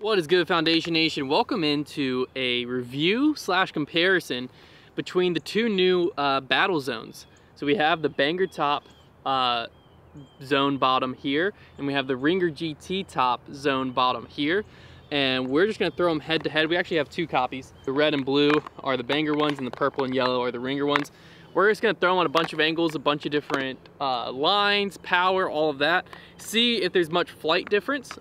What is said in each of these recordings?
What is good, Foundation Nation? Welcome into a review slash comparison between the two new battle zones. So we have the Banger Top zone bottom here, and we have the Ringer GT top zone bottom here. And we're just gonna throw them head to head. We actually have two copies. The red and blue are the Banger ones, and the purple and yellow are the Ringer ones. We're just gonna throw them on a bunch of angles, a bunch of different lines, power, all of that. See if there's much flight difference.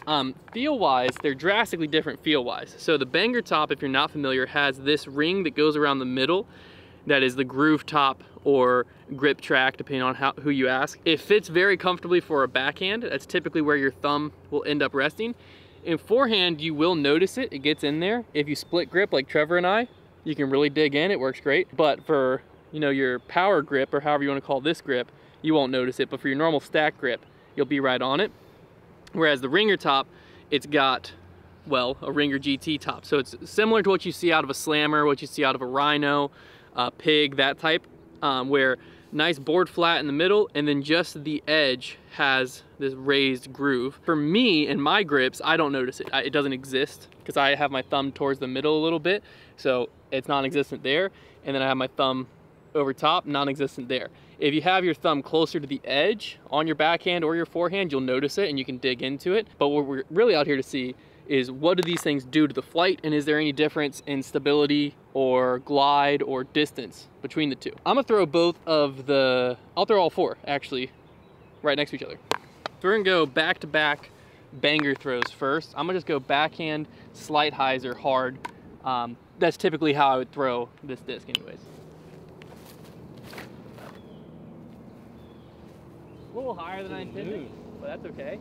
Feel-wise, they're drastically different feel-wise. So the Banger Top, if you're not familiar, has this ring that goes around the middle. That is the groove top or grip track, depending on who you ask. It fits very comfortably for a backhand. That's typically where your thumb will end up resting. In forehand, you will notice it. It gets in there. If you split grip like Trevor and I, you can really dig in. It works great. But for your power grip, or however you want to call this grip, you won't notice it. But for your normal stack grip, you'll be right on it. Whereas the Ringer top, it's got, well, a Ringer GT top. So it's similar to what you see out of a Slammer, what you see out of a Rhino, Pig, that type, where nice board flat in the middle, and then just the edge has this raised groove. For me and my grips, I don't notice it. It doesn't exist because I have my thumb towards the middle a little bit, so it's non-existent there. And then I have my thumb over top, non-existent there. If you have your thumb closer to the edge on your backhand or your forehand, you'll notice it and you can dig into it. But what we're really out here to see is, what do these things do to the flight, and is there any difference in stability or glide or distance between the two? I'm gonna throw I'll throw all four actually right next to each other. So we're gonna go back-to-back banger throws first. I'm gonna just go backhand, slight hyzer, hard. That's typically how I would throw this disc anyways. A little higher than I intended, but that's okay.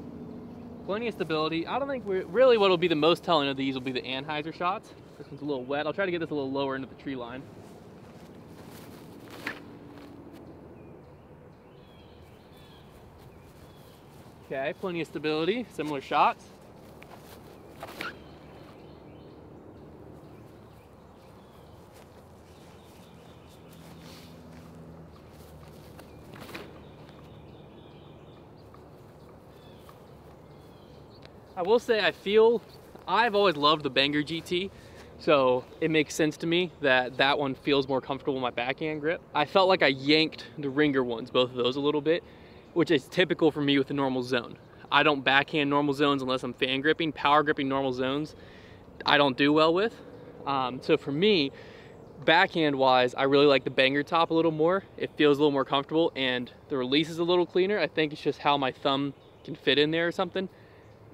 Plenty of stability. I don't think really what will be the most telling of these will be the anhyzer shots. This one's a little wet. I'll try to get this a little lower into the tree line. Okay, plenty of stability, similar shots. I will say I've always loved the Banger GT, so it makes sense to me that that one feels more comfortable with my backhand grip. I felt like I yanked the Ringer ones, both of those, a little bit, which is typical for me with the normal zone. I don't backhand normal zones unless I'm fan gripping. Power gripping normal zones, I don't do well with. So for me, backhand wise, I really like the Banger Top a little more. It feels a little more comfortable and the release is a little cleaner. I think it's just how my thumb can fit in there or something.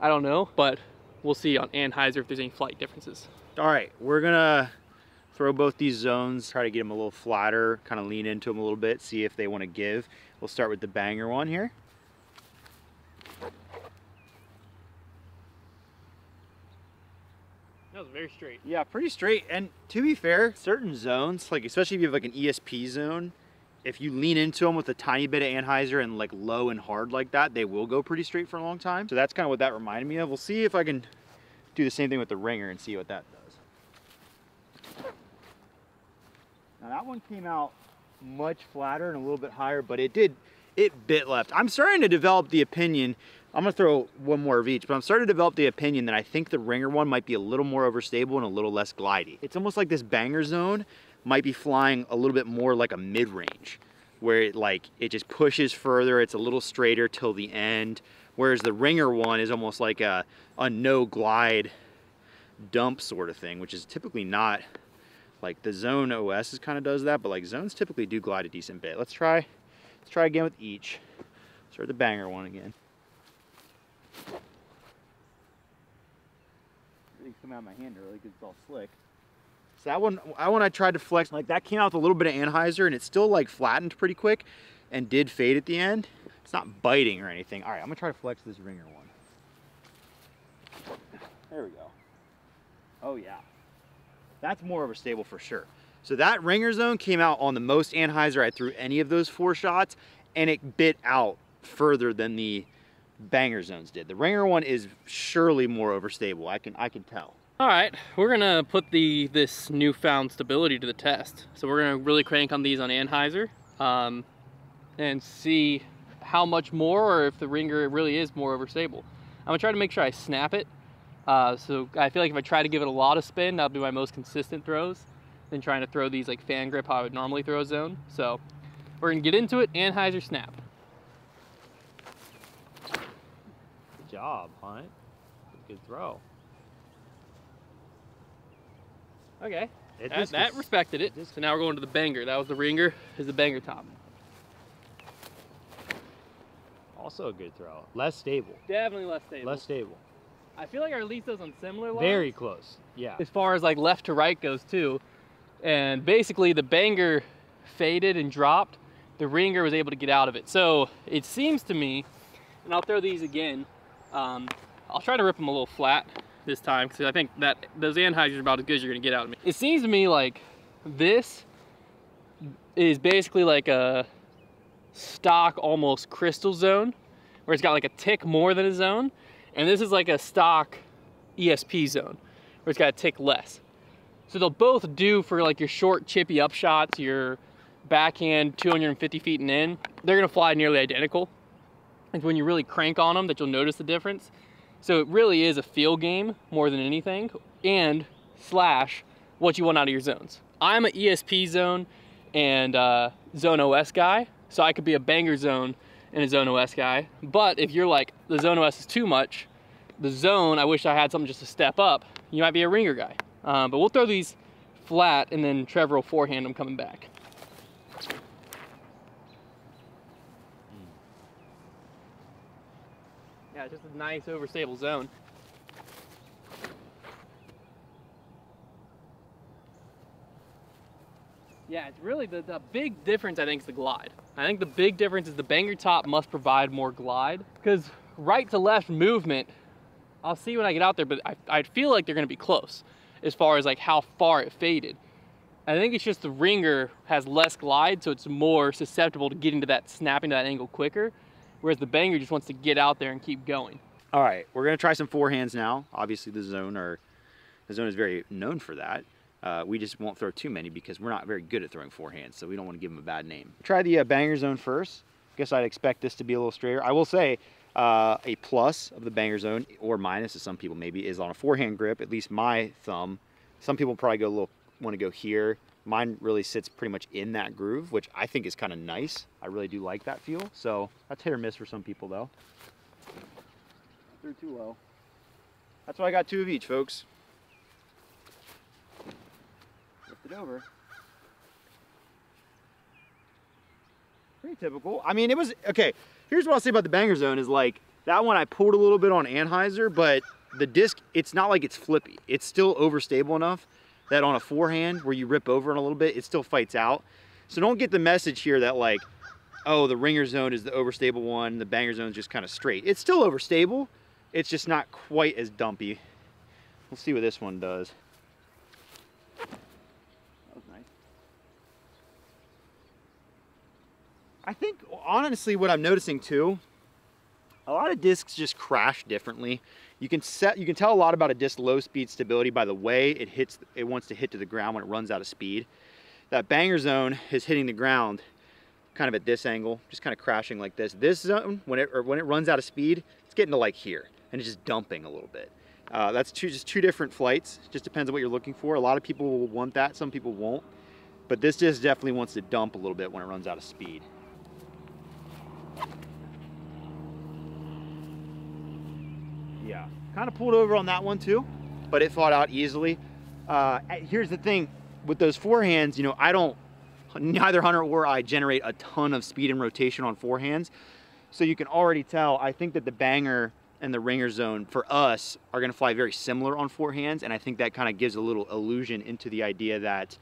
I don't know, but we'll see on anhyzer if there's any flight differences. All right, we're gonna throw both these zones, try to get them a little flatter, kind of lean into them a little bit, see if they want to give. We'll start with the Banger one here. That was very straight. Yeah, pretty straight. And to be fair, certain zones, like especially if you have like an ESP zone, if you lean into them with a tiny bit of anhyzer and like low and hard like that, they will go pretty straight for a long time. So that's kind of what that reminded me of. We'll see if I can do the same thing with the Ringer and see what that does. Now that one came out much flatter and a little bit higher, but it bit left. I'm starting to develop the opinion, I'm gonna throw one more of each, but I'm starting to develop the opinion that I think the Ringer one might be a little more overstable and a little less glidey. It's almost like this Banger zone might be flying a little bit more like a mid-range, where it just pushes further, it's a little straighter till the end, whereas the Ringer one is almost like a no glide dump sort of thing, which is typically not, like the Zone OS kind of does that, but like zones typically do glide a decent bit. Let's try again with each. Start the Banger one again. Everything's coming out of my hand early because it's all slick. So that one I tried to flex, like that came out with a little bit of anhyzer and it still like flattened pretty quick and did fade at the end. It's not biting or anything. All right, I'm gonna try to flex this Ringer one. There we go. Oh yeah, that's more overstable for sure. So that Ringer zone came out on the most anhyzer I threw any of those four shots, and it bit out further than the Banger zones did. The Ringer one is surely more overstable. I can tell. All right, we're gonna put this newfound stability to the test. So we're gonna really crank on these on anhyzer and see how much more, or if the Ringer really is more overstable. I'm gonna try to make sure I snap it So I feel like if I try to give it a lot of spin, that'll be my most consistent throws than trying to throw these like fan grip how I would normally throw a zone. So we're gonna get into it. Anheuser snap. Good job, Hunt. Good throw. Okay, that respected it. So now we're going to the banger. That was the ringer, is the banger top. Also a good throw. Less stable. Definitely less stable. Less stable. I feel like I released those on similar lines. Very close, yeah. As far as like left to right goes too. And basically the banger faded and dropped. The ringer was able to get out of it. So it seems to me, and I'll throw these again, I'll try to rip them a little flat this time because I think that those Anheisers are about as good as you're gonna get out of me. It seems to me like this is basically like a stock almost crystal zone where it's got like a tick more than a zone, and this is like a stock ESP zone where it's got a tick less. So they'll both do for like your short chippy up shots, your backhand 250 feet and in, they're gonna fly nearly identical. It's when you really crank on them that you'll notice the difference. So it really is a feel game more than anything, and slash what you want out of your zones. I'm an ESP zone and zone OS guy, so I could be a banger zone and a zone OS guy. But if you're like, the zone OS is too much, the zone, I wish I had something just to step up, you might be a ringer guy. But we'll throw these flat and then Trevor will forehand them coming back. Yeah, just a nice overstable zone. Yeah, it's really the big difference, I think, is the glide. I think the big difference is the banger top must provide more glide, because right to left movement, I'll see when I get out there, but I feel like they're gonna be close as far as like how far it faded. I think it's just the ringer has less glide, so it's more susceptible to getting to that, snapping to that angle quicker, whereas the banger just wants to get out there and keep going. All right, we're gonna try some forehands now. Obviously the zone is very known for that. We just won't throw too many because we're not very good at throwing forehands, so we don't want to give them a bad name. Try the banger zone first. Guess I'd expect this to be a little straighter. I will say a plus of the banger zone, or minus to some people maybe, is on a forehand grip, at least my thumb. Some people probably want to go here. Mine really sits pretty much in that groove, which I think is kind of nice. I really do like that feel. So that's hit or miss for some people though. They're too low. That's why I got 2 of each, folks. Lift it over. Pretty typical. I mean, it was, okay, here's what I'll say about the banger zone is like, that one I pulled a little bit on Anheuser, but the disc, it's not like it's flippy. It's still overstable enough that on a forehand where you rip over it a little bit, it still fights out. So don't get the message here that like, oh, the ringer zone is the overstable one, the banger zone is just kind of straight. It's still overstable, it's just not quite as dumpy. We'll see what this one does. That was nice. I think, honestly, what I'm noticing too, a lot of discs just crash differently. You can tell a lot about a disc low speed stability by the way it wants to hit to the ground when it runs out of speed. That banger zone is hitting the ground kind of at this angle, just kind of crashing like this. This zone, when it runs out of speed, it's getting to like here, and it's just dumping a little bit. That's just two different flights. It just depends on what you're looking for. A lot of people will want that, some people won't. But this disc definitely wants to dump a little bit when it runs out of speed. Yeah, kind of pulled over on that one too, but it fought out easily. Here's the thing, with those forehands, you know, neither Hunter or I generate a ton of speed and rotation on forehands. So you can already tell, I think that the banger and the ringer zone for us are gonna fly very similar on forehands, and I think that kind of gives a little illusion into the idea that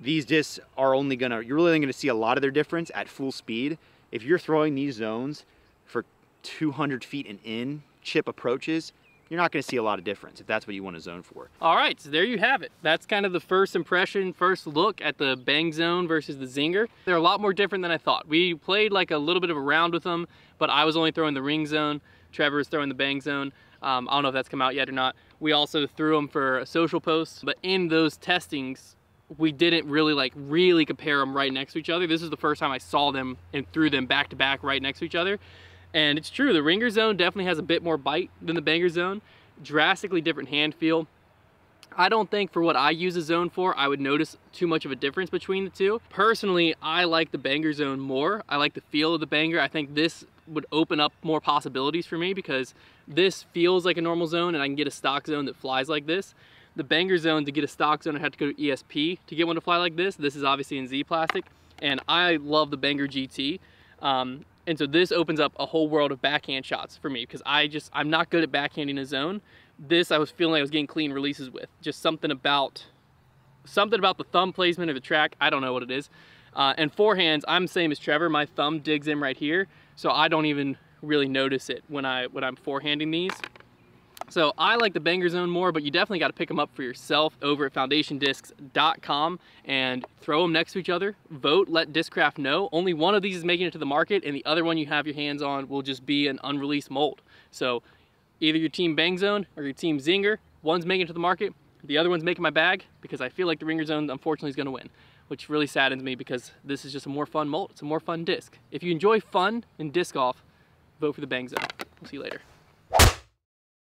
these discs are you're really only gonna see a lot of their difference at full speed. If you're throwing these zones for 200 feet and in chip approaches, you're not going to see a lot of difference if that's what you want to zone for. All right, so there you have it. That's kind of the first impression, first look at the bang zone versus the zinger. They're a lot more different than I thought. We played like a little bit of a round with them, but I was only throwing the ring zone. Trevor was throwing the bang zone. I don't know if that's come out yet or not. We also threw them for a social post, but in those testings, we didn't really compare them right next to each other. This is the first time I saw them and threw them back to back right next to each other. And it's true, the ringer zone definitely has a bit more bite than the banger zone. drastically different hand feel. I don't think for what I use a zone for, I would notice too much of a difference between the two. Personally, I like the Banger zone more. I like the feel of the Banger. I think this would open up more possibilities for me because this feels like a normal zone and I can get a stock zone that flies like this. The Banger zone, to get a stock zone, I have to go to ESP to get one to fly like this. This is obviously in Z plastic, and I love the Banger GT. And so this opens up a whole world of backhand shots for me because I'm not good at backhanding a zone. This I was feeling like I was getting clean releases with. Just something about the thumb placement of the track. I don't know what it is. And forehands, I'm the same as Trevor. My thumb digs in right here, so I don't even really notice it when I'm forehanding these. So I like the Banger zone more, but you definitely got to pick them up for yourself over at foundationdiscs.com and throw them next to each other. Vote, let Discraft know. Only one of these is making it to the market, and the other one you have your hands on will just be an unreleased mold. So either your team Bang Zone or your team Zinger, one's making it to the market, the other one's making my bag, because I feel like the Ringer Zone unfortunately is going to win, which really saddens me because this is just a more fun mold. It's a more fun disc. If you enjoy fun in disc golf, vote for the Bang Zone. We'll see you later.